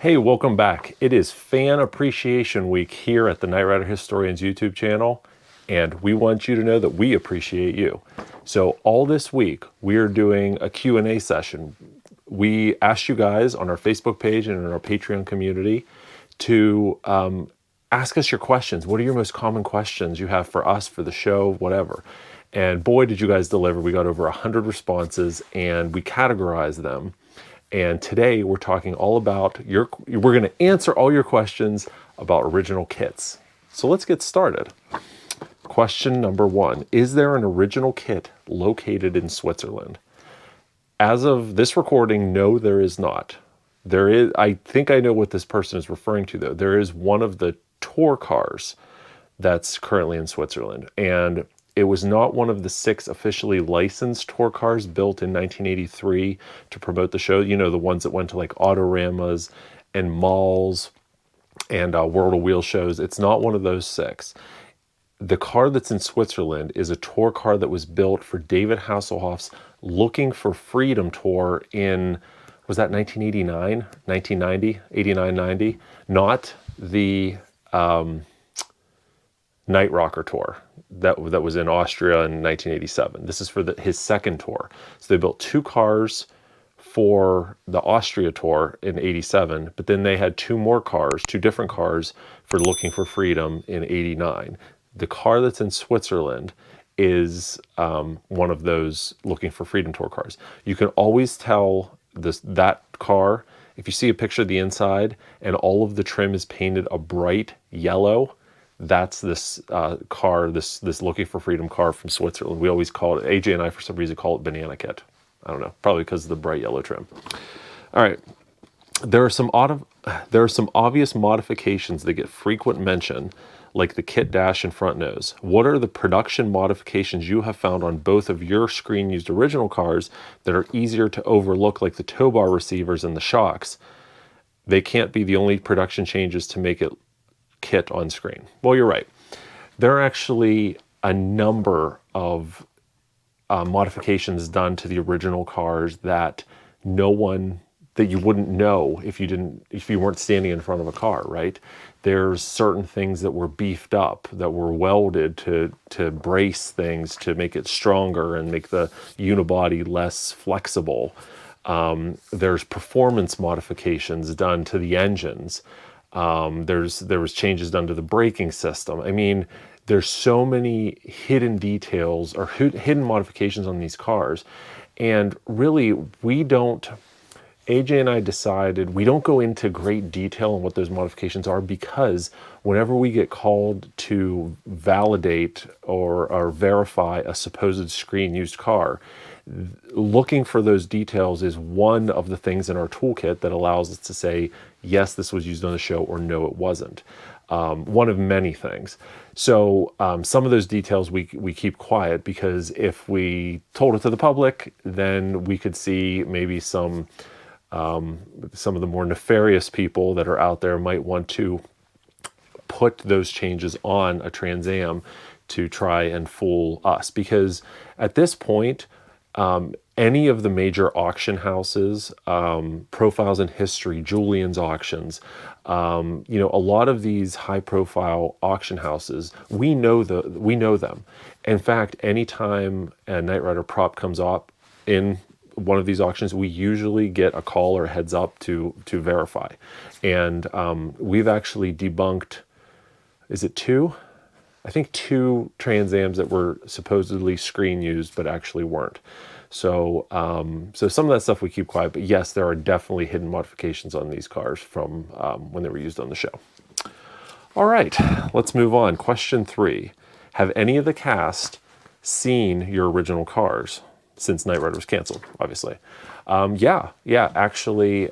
Hey, welcome back. It is Fan Appreciation Week here at the Knight Rider Historians YouTube channel, and we want you to know that we appreciate you. So all this week, we are doing a Q&A session. We asked you guys on our Facebook page and in our Patreon community to ask us your questions. What are your most common questions you have for us, for the show, whatever? And boy, did you guys deliver. We got over 100 responses, and we categorized them. And today we're talking all about we're going to answer all your questions about original kits. So let's get started. Question number 1, is there an original kit located in Switzerland? As of this recording, no, there is not. There is, I think I know what this person is referring to though. There is one of the tour cars that's currently in Switzerland, and it was not one of the 6 officially licensed tour cars built in 1983 to promote the show. You know, the ones that went to like Autoramas and malls and World of Wheel shows. It's not one of those 6. The car that's in Switzerland is a tour car that was built for David Hasselhoff's Looking for Freedom tour in, was that 1989, 1990, 89, 90? Not the Night Rocker tour that was in Austria in 1987. This is for his second tour. So they built 2 cars for the Austria tour in 87, but then they had 2 more cars, 2 different cars for Looking for Freedom in 89. The car that's in Switzerland is one of those Looking for Freedom tour cars. You can always tell that car, if you see a picture of the inside and all of the trim is painted a bright yellow, that's this car, this Looking for Freedom car from Switzerland. We always call it, AJ and I for some reason call it Banana Kit. I don't know, probably because of the bright yellow trim. All right, there are some obvious modifications that get frequent mention, like the kit dash and front nose. What are the production modifications you have found on both of your screen-used original cars that are easier to overlook, like the tow bar receivers and the shocks? They can't be the only production changes to make it kit on screen. Well, you're right. There are actually a number of modifications done to the original cars that you wouldn't know if you weren't standing in front of a car, right? There's certain things that were beefed up, that were welded to brace things, to make it stronger and make the unibody less flexible. There's performance modifications done to the engines. There was changes done to the braking system. I mean, there's so many hidden details or hidden modifications on these cars. And really, AJ and I decided we don't go into great detail on what those modifications are, because whenever we get called to validate or verify a supposed screen-used car, looking for those details is one of the things in our toolkit that allows us to say, yes, this was used on the show, or no, it wasn't. One of many things. So some of those details we keep quiet, because if we told it to the public, then we could see maybe some of the more nefarious people that are out there might want to put those changes on a Trans Am to try and fool us. Because at this point, any of the major auction houses, Profiles in History, Julian's Auctions, a lot of these high-profile auction houses, we know them. In fact, anytime a Knight Rider prop comes up in one of these auctions, we usually get a call or a heads up to verify. And we've actually debunked, is it 2? I think 2 Trans Ams that were supposedly screen used but actually weren't. So some of that stuff we keep quiet, but yes, there are definitely hidden modifications on these cars from when they were used on the show. All right, let's move on. Question 3. Have any of the cast seen your original cars since Knight Rider was canceled, obviously? Yeah, actually,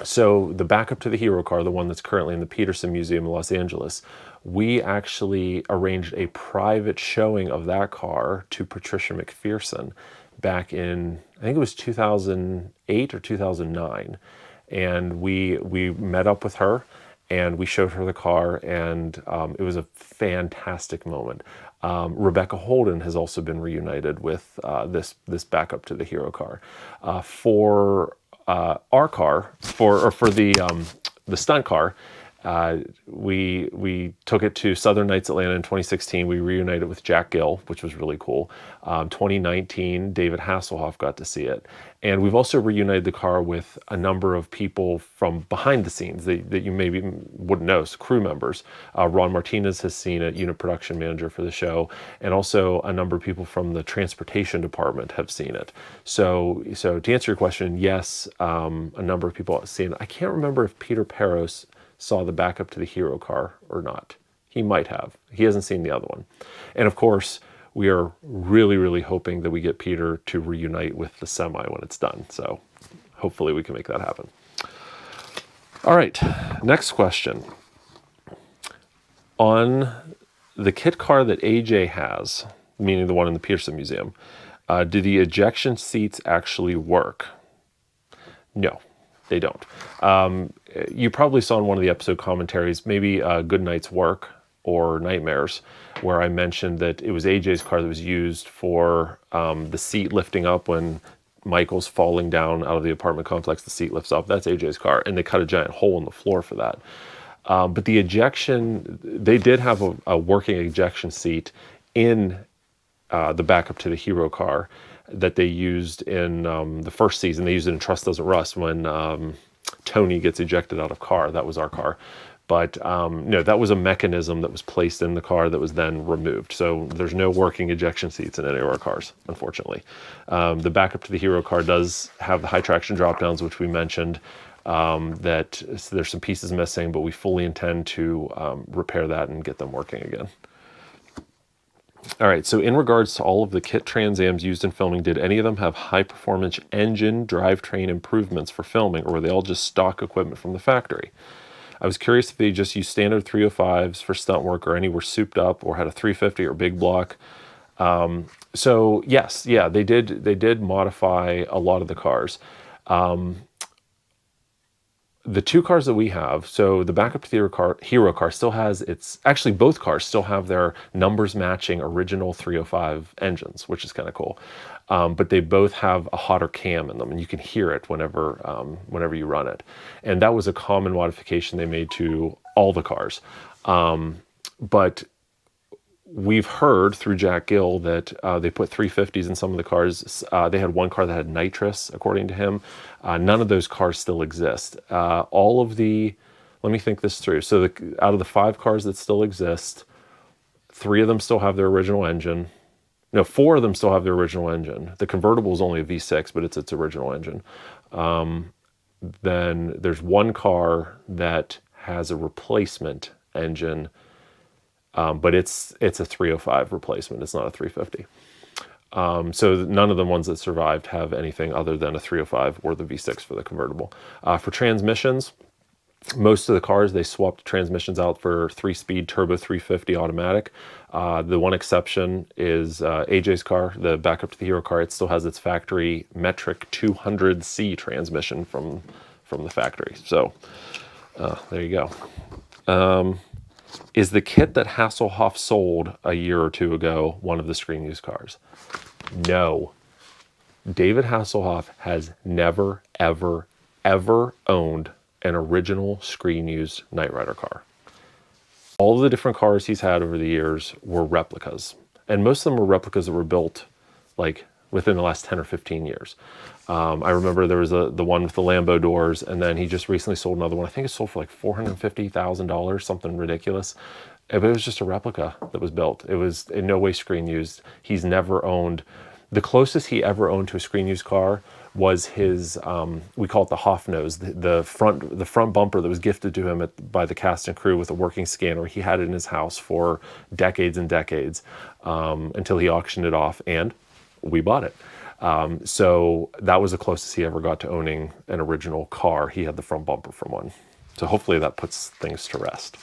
so the backup to the hero car, the one that's currently in the Peterson Museum in Los Angeles, we actually arranged a private showing of that car to Patricia McPherson back in, I think it was 2008 or 2009. And we met up with her and we showed her the car, and it was a fantastic moment. Rebecca Holden has also been reunited with this backup to the hero car. For our car for the stunt car. We took it to Southern Nights Atlanta in 2016. We reunited with Jack Gill, which was really cool. 2019, David Hasselhoff got to see it. And we've also reunited the car with a number of people from behind the scenes that you maybe wouldn't know, so crew members. Ron Martinez has seen it, unit production manager for the show, and also a number of people from the transportation department have seen it. So to answer your question, yes, a number of people have seen it. I can't remember if Peter Peros saw the backup to the hero car or not. He might have. He hasn't seen the other one. And of course, we are really, really hoping that we get Peter to reunite with the semi when it's done. So hopefully we can make that happen. All right, next question. On the kit car that AJ has, meaning the one in the Pearson Museum, do the ejection seats actually work? No. They don't. You probably saw in one of the episode commentaries, maybe Good Night's Work or Nightmares, where I mentioned that it was AJ's car that was used for the seat lifting up when Michael's falling down out of the apartment complex, the seat lifts up. That's AJ's car, and they cut a giant hole in the floor for that. But the ejection, they did have a working ejection seat in the backup to the hero car that they used in the first season. They used it in Trust Doesn't Rust when Tony gets ejected out of car. That was our car. But no, that was a mechanism that was placed in the car that was then removed. So there's no working ejection seats in any of our cars, unfortunately. The backup to the hero car does have the high traction drop downs, which we mentioned, that so there's some pieces missing, but we fully intend to repair that and get them working again. All right, so in regards to all of the kit Trans Ams used in filming, did any of them have high-performance engine drivetrain improvements for filming, or were they all just stock equipment from the factory? I was curious if they just used standard 305s for stunt work, or any were souped up, or had a 350 or big block. So yes, yeah, they did modify a lot of the cars. The two cars that we have, so the backup to the hero car still has actually both cars still have their numbers matching original 305 engines, which is kind of cool. But they both have a hotter cam in them, and you can hear it whenever you run it. And that was a common modification they made to all the cars. But we've heard through Jack Gill that they put 350s in some of the cars. They had one car that had nitrous, according to him. None of those cars still exist. Let me think this through. So out of the 5 cars that still exist, 3 of them still have their original engine. No, 4 of them still have their original engine. The convertible is only a V6, but it's its original engine. Then there's one car that has a replacement engine, but it's a 305 replacement. It's not a 350. So none of the ones that survived have anything other than a 305 or the V6 for the convertible. For transmissions, most of the cars, they swapped transmissions out for 3-speed turbo 350 automatic. The one exception is AJ's car, the backup to the hero car. It still has its factory metric 200C transmission from the factory. So there you go. Is the kit that Hasselhoff sold a year or 2 ago one of the screen use cars? No. David Hasselhoff has never, ever, ever owned an original screen used Knight Rider car. All of the different cars he's had over the years were replicas. And most of them were replicas that were built like within the last 10 or 15 years. I remember there was the one with the Lambo doors, and then he just recently sold another one. I think it sold for like $450,000, something ridiculous. But it was just a replica that was built. It was in no way screen used. He's never owned. The closest he ever owned to a screen used car was his, we call it the Hoff nose, the front bumper that was gifted to him by the cast and crew with a working scanner. He had it in his house for decades and decades until he auctioned it off, and we bought it. So that was the closest he ever got to owning an original car. He had the front bumper from one. So hopefully that puts things to rest.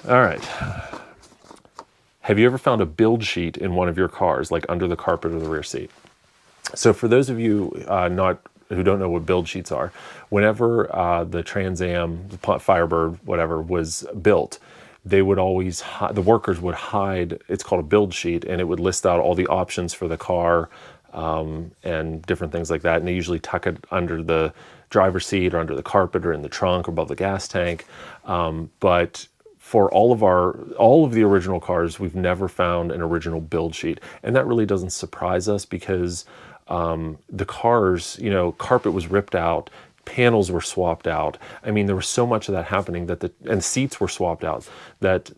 All right. Have you ever found a build sheet in one of your cars, like under the carpet or the rear seat? So for those of you who don't know what build sheets are, whenever the Trans Am, the Firebird, whatever, was built, they would always, the workers would hide, it's called a build sheet, and it would list out all the options for the car, and different things like that. And they usually tuck it under the driver's seat or under the carpet or in the trunk or above the gas tank. But for all of the original cars, we've never found an original build sheet. And that really doesn't surprise us because the cars, carpet was ripped out, panels were swapped out. I mean, there was so much of that happening and seats were swapped out, that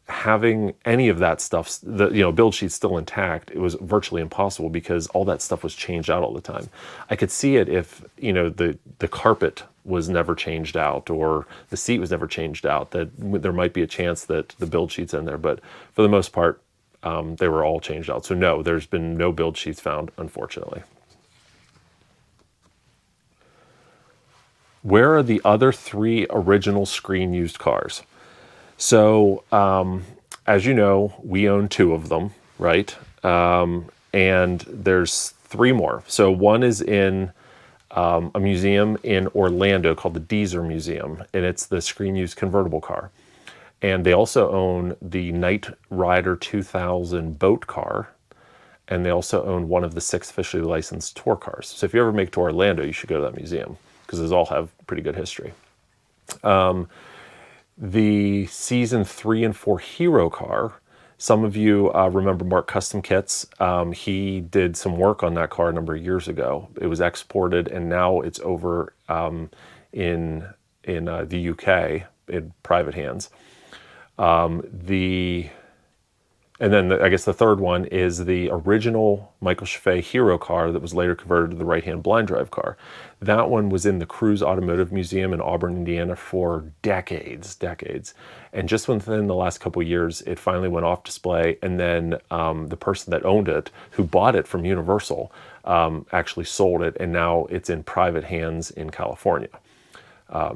having any of that stuff, build sheets still intact, it was virtually impossible because all that stuff was changed out all the time. I could see it if, the carpet was never changed out or the seat was never changed out, that there might be a chance that the build sheet's in there. But for the most part, they were all changed out. So no, there's been no build sheets found, unfortunately. Where are the other 3 original screen used cars? So, as you know, we own 2 of them, right? And there's 3 more. So one is in a museum in Orlando called the Deezer Museum, and it's the screen used convertible car. And they also own the Knight Rider 2000 boat car, and they also own one of the 6 officially licensed tour cars. So if you ever make it to Orlando, you should go to that museum because those all have pretty good history. The season 3 and 4 hero car, some of you remember Mark Custom Kits. He did some work on that car a number of years ago. It was exported and now it's over in the UK in private hands. And then I guess the third one is the original Michael Chaffee hero car that was later converted to the right-hand blind drive car. That one was in the Cruise Automotive Museum in Auburn, Indiana for decades. And just within the last couple of years, it finally went off display. And then the person that owned it, who bought it from Universal, actually sold it. And now it's in private hands in California.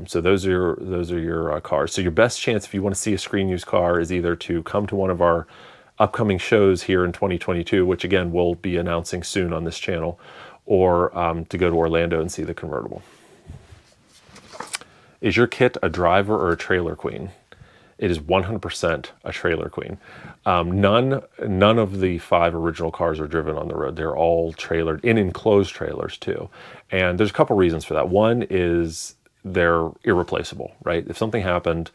So those are your cars. So your best chance if you want to see a screen used car is either to come to one of our upcoming shows here in 2022, which again we'll be announcing soon on this channel, or to go to Orlando and see the convertible. Is your kit a driver or a trailer queen? It is 100% a trailer queen. None of the 5 original cars are driven on the road. They're all trailered in enclosed trailers too. And there's a couple reasons for that. One is they're irreplaceable, right? If something happened,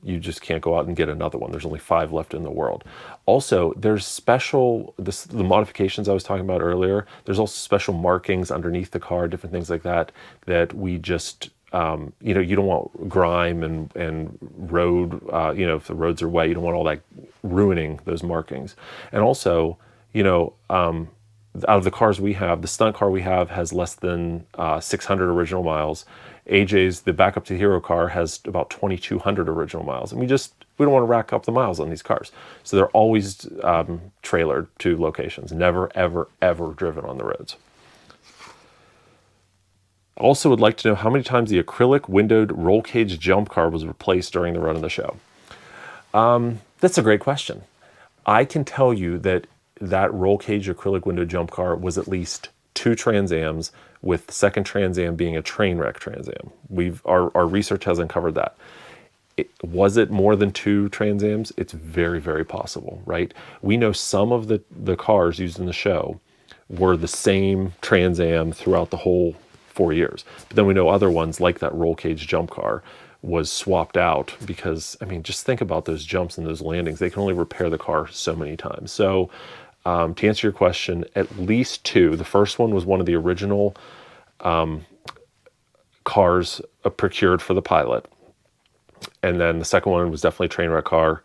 you just can't go out and get another one. There's only 5 left in the world. Also, there's the modifications I was talking about earlier, there's also special markings underneath the car, different things like that we just, you don't want grime and road, if the roads are wet, you don't want all that ruining those markings. And also, out of the cars we have, the stunt car we have has less than 600 original miles. AJ's, the backup to the hero car, has about 2,200 original miles. And we don't want to rack up the miles on these cars. So they're always trailered to locations, never, ever, ever driven on the roads. Also would like to know how many times the acrylic windowed roll cage jump car was replaced during the run of the show. That's a great question. I can tell you that roll cage acrylic window jump car was at least 2 Trans Ams, with the second Trans Am being a train wreck Trans Am. Our research has uncovered that. Was it more than 2 Trans Ams? It's very, very possible, right? We know some of the cars used in the show were the same Trans Am throughout the whole 4 years. But then we know other ones, like that roll cage jump car, was swapped out because, just think about those jumps and those landings. They can only repair the car so many times. So to answer your question, at least 2. The first one was one of the original cars procured for the pilot. And then the second one was definitely a train wreck car.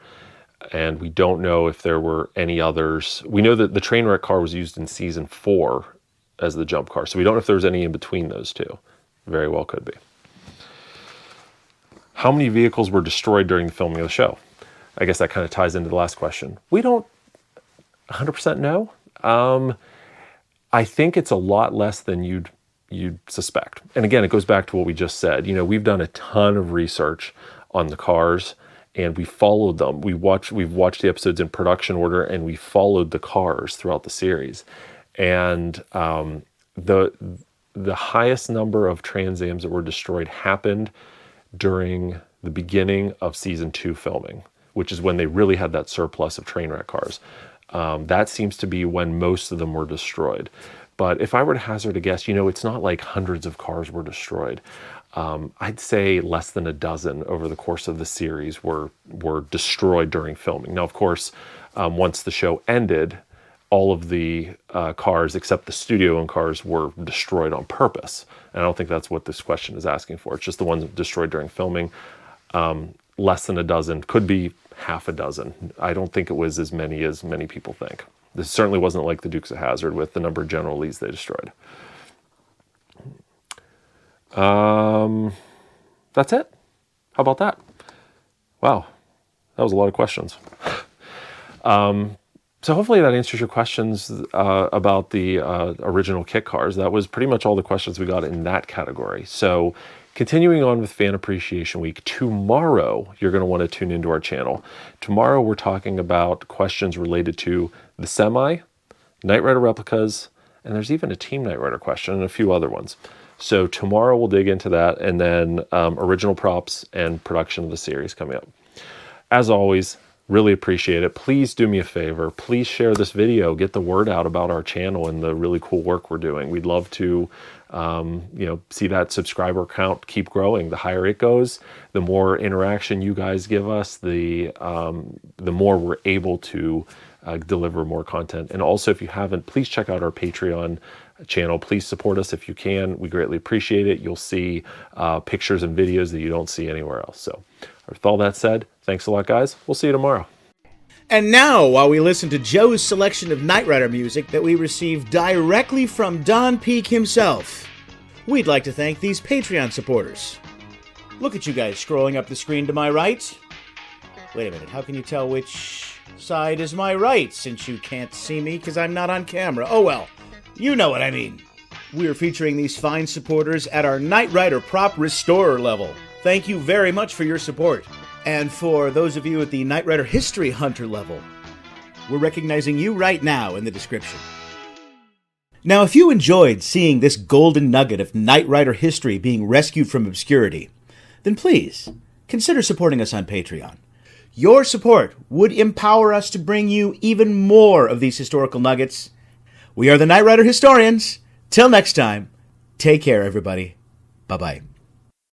And we don't know if there were any others. We know that the train wreck car was used in season 4 as the jump car. So we don't know if there was any in between those 2. Very well could be. How many vehicles were destroyed during the filming of the show? I guess that kind of ties into the last question. We don't 100% know. I think it's a lot less than you'd suspect. And again, it goes back to what we just said. We've done a ton of research on the cars and we followed them. We've watched the episodes in production order and we followed the cars throughout the series. And the highest number of Trans Ams that were destroyed happened during the beginning of season 2 filming, which is when they really had that surplus of train wreck cars. That seems to be when most of them were destroyed. But if I were to hazard a guess, it's not like hundreds of cars were destroyed. I'd say less than a dozen over the course of the series were destroyed during filming. Now, of course, once the show ended, all of the cars except the studio-owned cars were destroyed on purpose. And I don't think that's what this question is asking for. It's just the ones destroyed during filming. Less than a dozen, could be half a dozen. I don't think it was as many people think. This certainly wasn't like the Dukes of Hazzard with the number of General Lees they destroyed. That's it. How about that? Wow, that was a lot of questions. So hopefully that answers your questions about the original kit cars. That was pretty much all the questions we got in that category. So continuing on with Fan Appreciation Week, tomorrow you're going to want to tune into our channel. Tomorrow we're talking about questions related to the Semi, Knight Rider replicas, and there's even a Team Knight Rider question and a few other ones. So tomorrow we'll dig into that, and then original props and production of the series coming up. As always, really appreciate it. Please do me a favor. Please share this video. Get the word out about our channel and the really cool work we're doing. We'd love to see that subscriber count keep growing. The higher it goes, the more interaction you guys give us, the more we're able to deliver more content. And also, if you haven't, please check out our Patreon channel. Please support us if you can. We greatly appreciate it. You'll see pictures and videos that you don't see anywhere else. So with all that said, thanks a lot, guys. We'll see you tomorrow. And now, while we listen to Joe's selection of Knight Rider music that we received directly from Don Peak himself, we'd like to thank these Patreon supporters. Look at you guys scrolling up the screen to my right. Wait a minute, how can you tell which side is my right, since you can't see me because I'm not on camera? Oh well, you know what I mean. We're featuring these fine supporters at our Knight Rider Prop Restorer level. Thank you very much for your support. And for those of you at the Knight Rider History Hunter level, we're recognizing you right now in the description. Now, if you enjoyed seeing this golden nugget of Knight Rider history being rescued from obscurity, then please consider supporting us on Patreon. Your support would empower us to bring you even more of these historical nuggets. We are the Knight Rider Historians. Till next time, take care, everybody. Bye-bye.